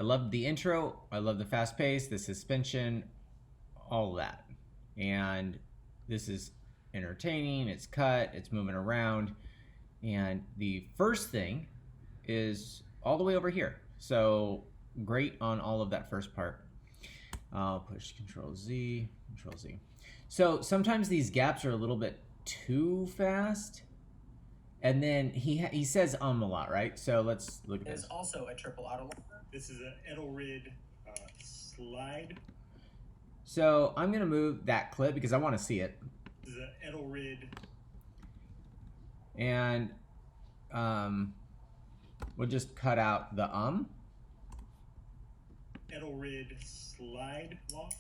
love the intro. I love the fast pace, the suspension, all of that. And this is entertaining. It's cut. It's moving around. And the first thing is all the way over here. So great on all of that first part. I'll push Control Z, Control Z. So sometimes these gaps are a little bit too fast. And then he says a lot, right? So let's look at this. There's also a triple auto. This is an Edelrid slide. So I'm gonna move that clip because I want to see it. This is an Edelrid. And we'll just cut out the Edelrid slide lock,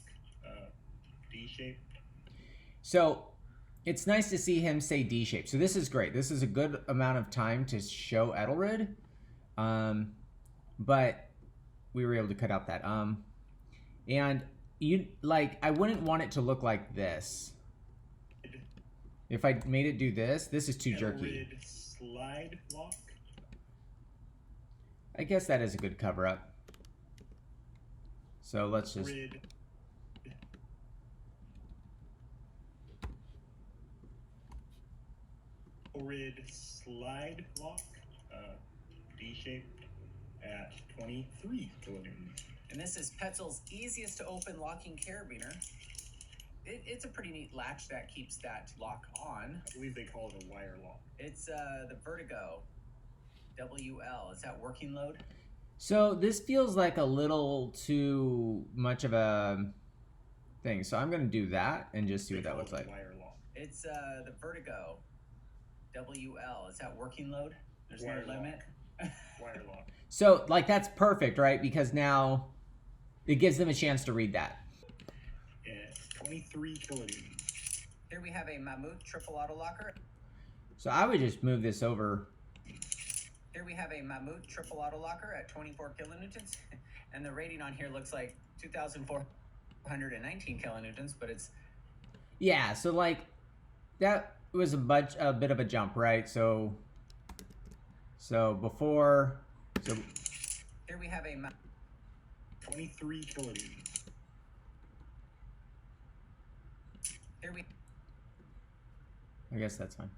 D shape. So it's nice to see him say D shape. So this is great. This is a good amount of time to show Edelrid. But we were able to cut out that and you like, I wouldn't want it to look like this. If I made it do this, this is too jerky. Slide lock. I guess that is a good cover up. So let's just Edelrid slide lock, D shape at 23 kilonewtons. And this is Petzl's easiest to open locking carabiner. It's a pretty neat latch that keeps that lock on. I believe they call it a wire lock. It's the Vertigo WL. Is that working load? So this feels like a little too much of a thing. So I'm gonna do that and just see what that looks like. Wire lock. It's the Vertigo WL. Is that working load? There's no limit. Wire lock. So like that's perfect, right? Because now it gives them a chance to read that. It's 23 kilonewtons. Here we have a Mammut triple auto locker. So I would just move this over. Here we have a Mammut triple auto locker at 24 kilonewtons. And the rating on here looks like 2,419 kilonewtons, but it's... Yeah, so like that was a bit of a jump, right? So before... So here we have a 23 kilonewtons. Here we... I guess that's fine.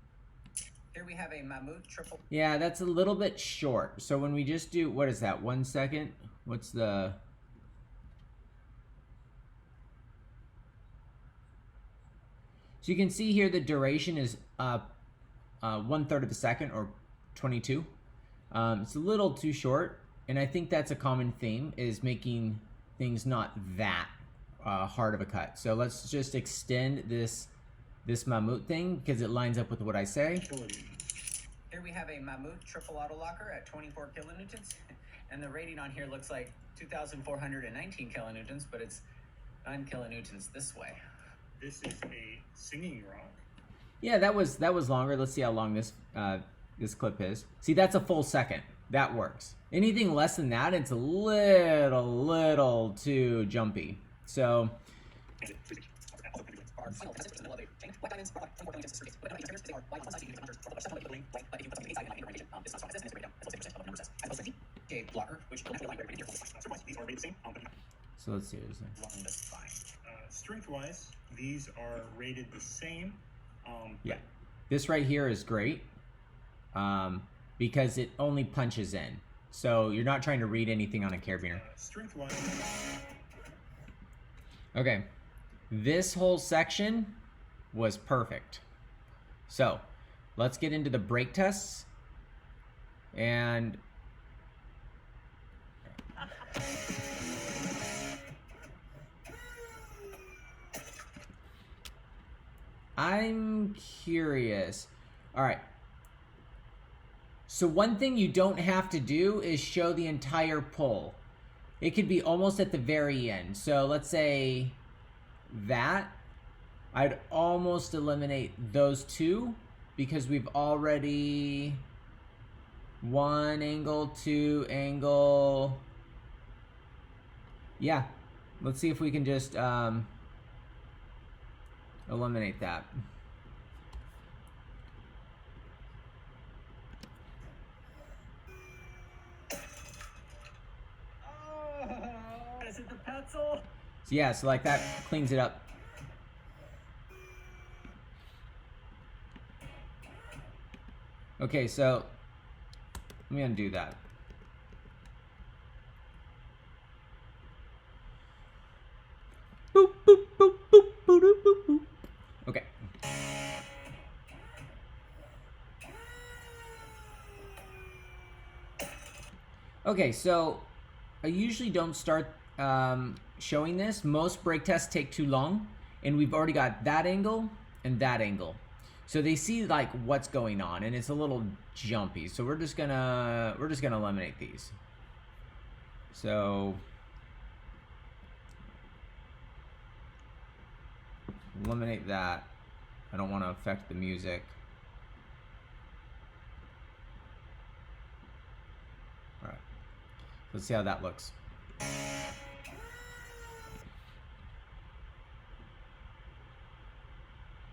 Here we have a Mammut triple... Yeah, that's a little bit short. So when we just do, what is that, 1 second? What's the... So you can see here the duration is 1/3 of a second, or 22. It's a little too short, and I think that's a common theme, is making things not that hard of a cut. So let's just extend this Mammut thing because it lines up with what I say. Here we have a Mammut triple auto locker at 24 kilonewtons, and the rating on here looks like 2,419 kilonewtons, but it's 9 kilonewtons this way. This is a singing rock. Yeah, that was longer. Let's see how long this this clip is. See, that's a full second. That works. Anything less than that, it's a little too jumpy. So so let's see. Strength-wise, these are rated the same. Yeah, this right here is great because it only punches in. So you're not trying to read anything on a carabiner. Strength-wise. Okay, this whole section was perfect. So let's get into the brake tests. And I'm curious. All right. So one thing you don't have to do is show the entire pull. It could be almost at the very end. So let's say that. I'd almost eliminate those two because we've already 1 angle, 2 angle. Yeah. Let's see if we can just eliminate that. pencil? So yeah, so like that cleans it up. Okay, so let me undo that. Boop, boop, boop, boop, boop, boop, boop, boop. Okay. Okay, so I usually don't start showing this. Most brake tests take too long, and we've already got that angle and that angle. So they see like what's going on, and it's a little jumpy. So we're just gonna eliminate these. So eliminate that. I don't want to affect the music. All right. Let's see how that looks.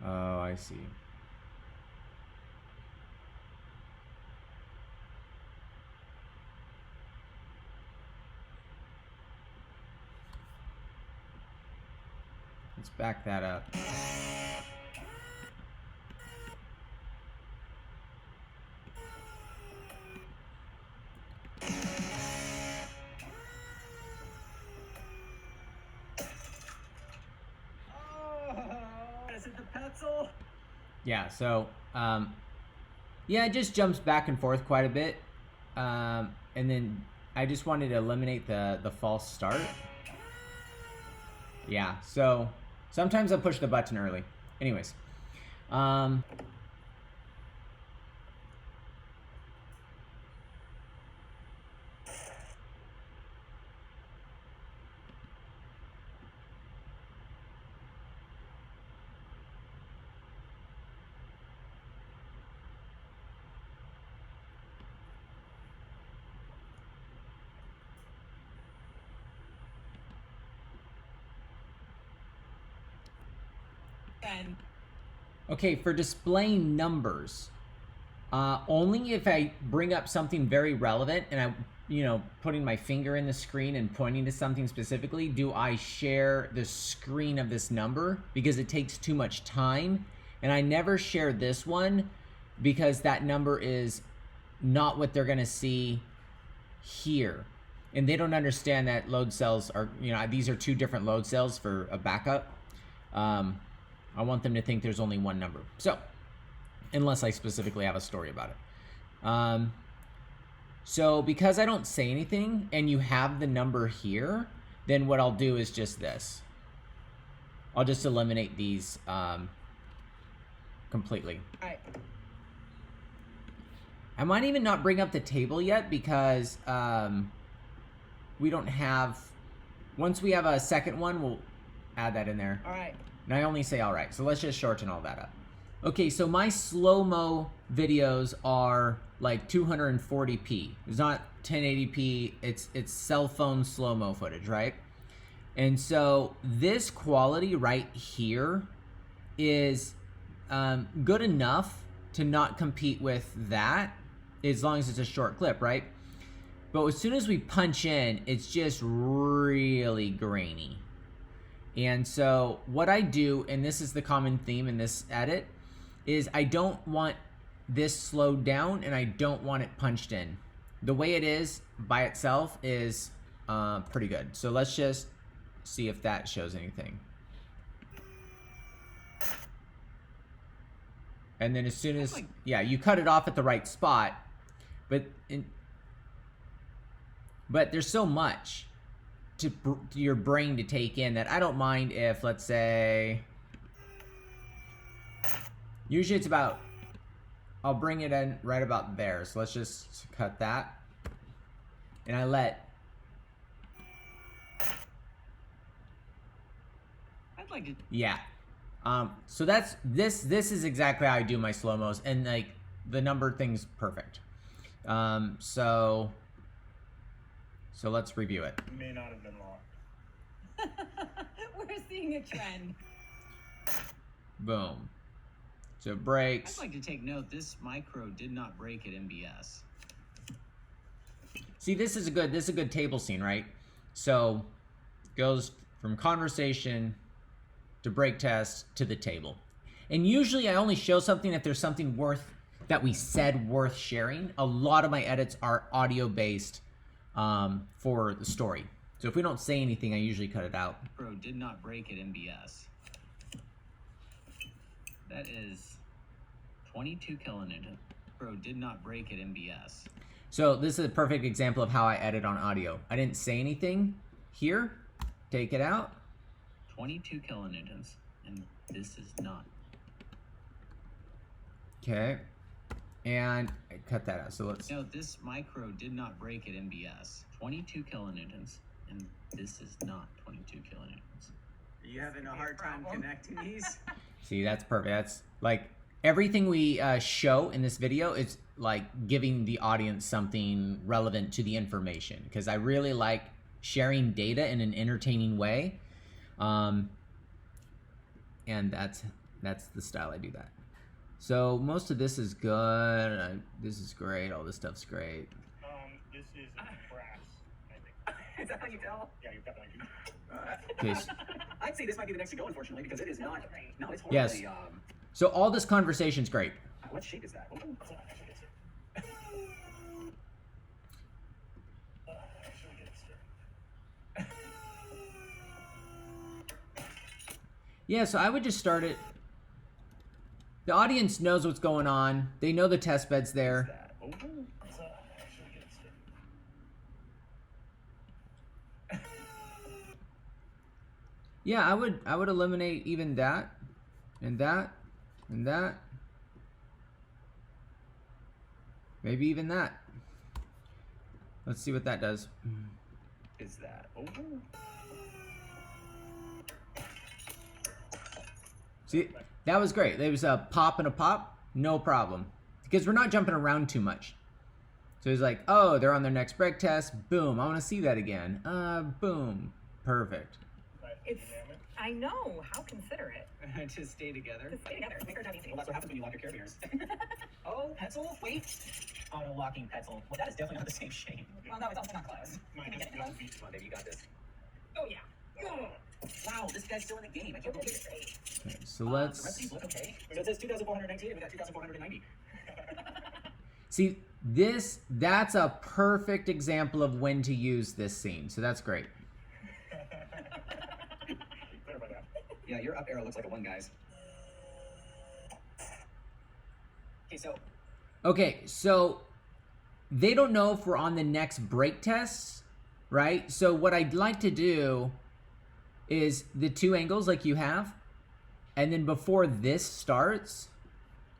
Oh, I see. Let's back that up. Is it the pencil? Yeah, so yeah, it just jumps back and forth quite a bit. And then I just wanted to eliminate the false start. Yeah, so sometimes I push the button early. Anyways. And Okay, for displaying numbers, only if I bring up something very relevant and I, putting my finger in the screen and pointing to something specifically, do I share the screen of this number, because it takes too much time. And I never share this one because that number is not what they're gonna see here. And they don't understand that load cells are, these are two different load cells for a backup. I want them to think there's only one number. So, unless I specifically have a story about it. So because I don't say anything and you have the number here, then what I'll do is just this. I'll just eliminate these completely. all right. I might even not bring up the table yet because we don't have, once we have a second one, we'll add that in there. All right. And I only say all right, so let's just shorten all that up. Okay, so my slow-mo videos are like 240p. It's not 1080p, it's cell phone slow-mo footage, right? And so this quality right here is good enough to not compete with that, as long as it's a short clip, right? But as soon as we punch in, it's just really grainy. And so what I do, and this is the common theme in this edit, is I don't want this slowed down and I don't want it punched in. The way it is by itself is pretty good. So let's just see if that shows anything. And then as soon as, yeah, you cut it off at the right spot, but there's so much to your brain to take in that I don't mind if, let's say, usually it's about, I'll bring it in right about there. So let's just cut that. And I let, I'd like to. yeah. So that's, this is exactly how I do my slow-mos, and like the number thing's perfect. So let's review it. May not have been locked. We're seeing a trend. Boom. So it breaks. I'd like to take note, this micro did not break at MBS. See, this is a good table scene, right? So goes from conversation to brake test to the table. And usually I only show something if there's something that we said worth sharing. A lot of my edits are audio based for the story. So if we don't say anything, I usually cut it out. Bro did not break at MBS. That is 22 kilonewtons. Bro did not break at MBS. So this is a perfect example of how I edit on audio. I didn't say anything here. Take it out. 22 kilonewtons, and this is not. Okay. And I cut that out. So let's... No, this micro did not break at MBS. 22 kilonewtons, and this is not 22 kilonewtons. Are you having a hard time connecting these? See, that's perfect. That's like everything we show in this video is like giving the audience something relevant to the information, because I really like sharing data in an entertaining way. And that's the style I do that. So most of this is good. This is great. All this stuff's great. This is brass, I think. Is that how you tell? Yeah, you've got that. Okay. I'd say this might be the next to go, unfortunately, because it is not. No, it's horribly. Yes. So all this conversation's great. What shape is that? Oh, Yeah, so I would just start it. The audience knows what's going on. They know the test bed's there. that? Oh, Yeah, I would eliminate even that, and that, and that. Maybe even that. Let's see what that does. is that? Oh, See, that was great. There was a pop and a pop, no problem. Because we're not jumping around too much. So he's like, oh, they're on their next brake test. Boom, I want to see that again. Boom, perfect. It's, I know, how considerate. To stay together. To stay together, make our job easy. well, that's what happens when you lock your carabiners. Oh, pencil? Wait. Auto locking pencil. Well, that is definitely not the same shape. Well, no, it's also not close. Mine Can you is get it not close? beat. Come on, baby, you got this. Oh, yeah. Oh. Wow, this guy's still in the game. I can't believe it. Okay, so The let's rest of these look okay. So it says 2,419, and we got 2,490. see that's a perfect example of when to use this scene. So that's great. Clarify that. Yeah, your up arrow looks like a 1, guys. Okay, so They don't know if we're on the next brake test, right? So what I'd like to do is the 2 angles like you have, and then before this starts,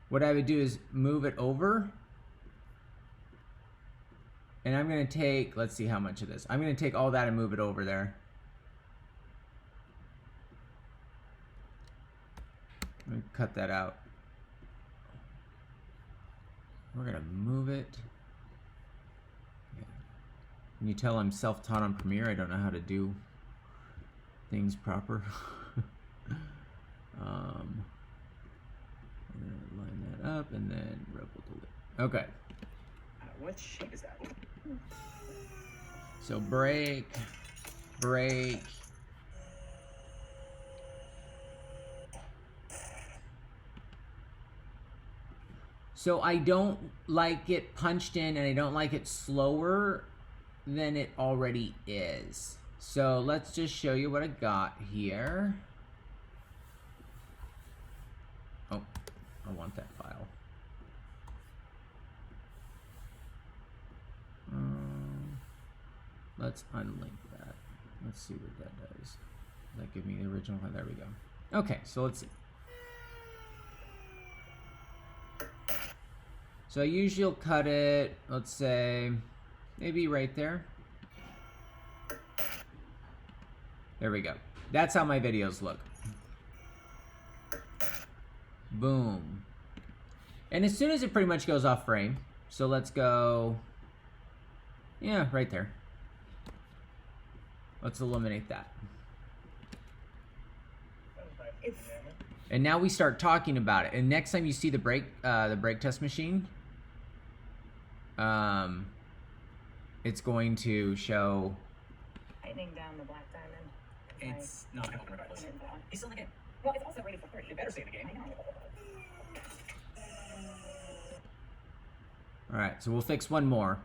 what I would do is move it over. And I'm gonna take, let's see how much of this. I'm gonna take all that and move it over there. I'm gonna cut that out. We're gonna move it. Yeah. Can you tell I'm self-taught on Premiere? I don't know how to do things proper. I'm gonna line that up and then rebel delete. Okay. what shape is that? So break, break. So I don't like it punched in, and I don't like it slower than it already is. So let's just show you what I got here. Oh, I want that file. Let's unlink that. Let's see what that does. Does that give me the original file? There we go. Okay, so let's see. So I usually cut it, let's say, maybe right there. There we go. That's how my videos look. Boom. And as soon as it pretty much goes off frame, so let's go, yeah, right there. Let's eliminate that. It's, And now we start talking about it. And next time you see the brake test machine, it's going to show. tightening down the black diamond. It's not gonna open regardless. He's still in the game. Well, it's also rated for 30. It better stay in the game. I know. All right, so we'll fix one more,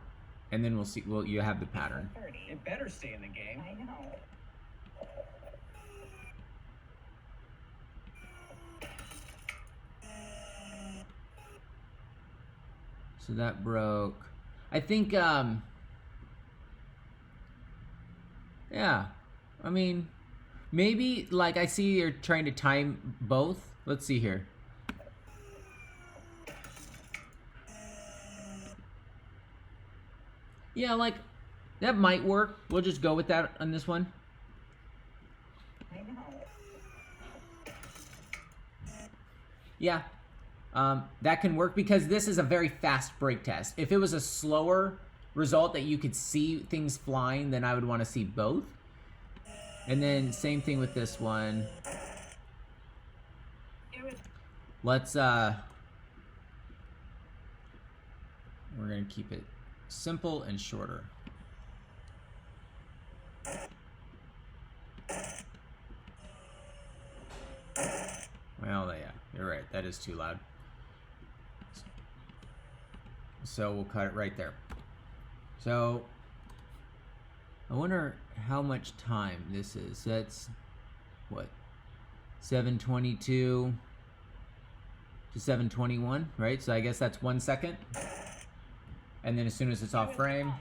and then we'll see. Well, you have the pattern. 30. It better stay in the game. I know. So that broke. I think, yeah. I mean, maybe, like, I see you're trying to time both. Let's see here. Yeah, like, that might work. We'll just go with that on this one. I know. Yeah, that can work because this is a very fast break test. If it was a slower result that you could see things flying, then I would want to see both. And then same thing with this one. It was Let's, we're gonna keep it simple and shorter. Well, yeah, you're right. That is too loud. So we'll cut it right there. So I wonder how much time this is. That's what, 722 to 721, right? So I guess that's 1 second. And then as soon as it's off frame,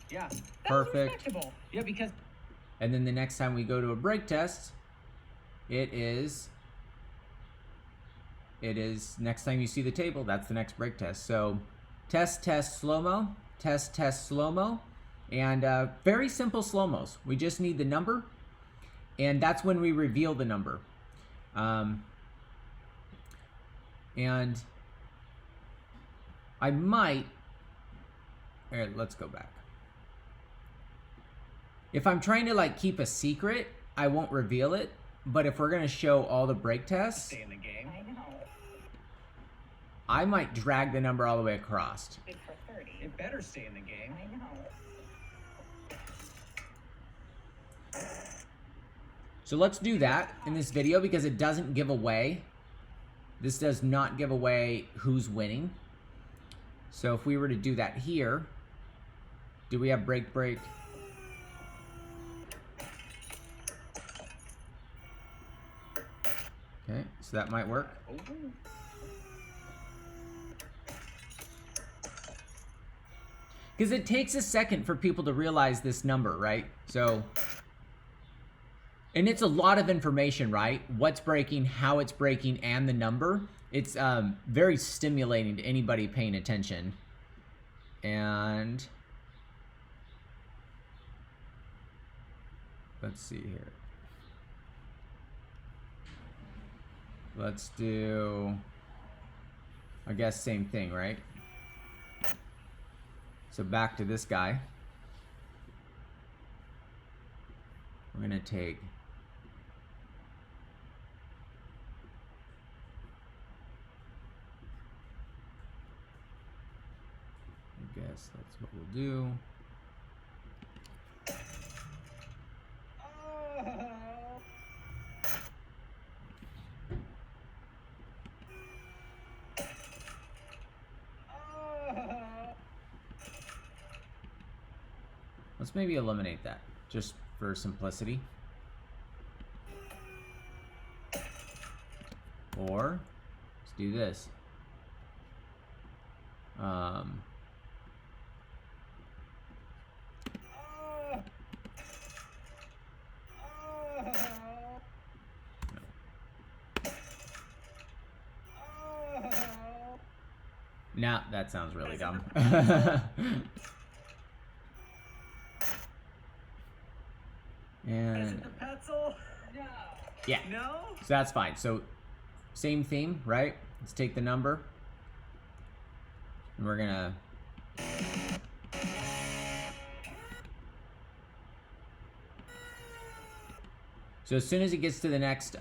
Yeah. perfect. respectable. Yeah, because And then the next time we go to a break test, it is next time you see the table, that's the next break test. So test, slow-mo, test, slow-mo, and very simple slow-mos. We just need the number, and that's when we reveal the number. And I might, all right, let's go back. If I'm trying to like keep a secret, I won't reveal it. But if we're gonna show all the break tests, stay in the game. I know. I might drag the number all the way across. Good for 30. It better stay in the game. I know. So let's do that in this video because it doesn't give away. This does not give away who's winning. So if we were to do that here, do we have break? Okay, so that might work. Because it takes a second for people to realize this number, right? So, and it's a lot of information, right? What's breaking, how it's breaking, and the number. It's very stimulating to anybody paying attention. And let's see here. Let's do, I guess, same thing, right? So back to this guy. We're gonna take I guess that's what we'll do. Let's maybe eliminate that, just for simplicity. Or, let's do this. Nah, that sounds really dumb. And the pencil? No. yeah, No? so that's fine. So same theme, right? Let's take the number. And we're gonna so as soon as it gets to the next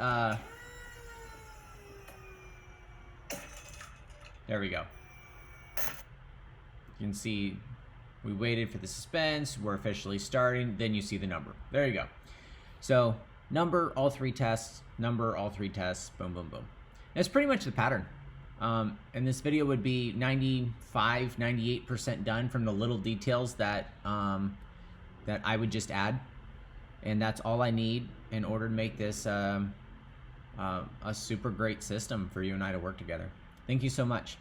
there we go. You can see we waited for the suspense, we're officially starting, then you see the number. There you go. So number all three tests, number all three tests, boom, boom, boom. And it's pretty much the pattern. And this video would be 95, 98% done from the little details that that I would just add. And that's all I need in order to make this a super great system for you and I to work together. Thank you so much.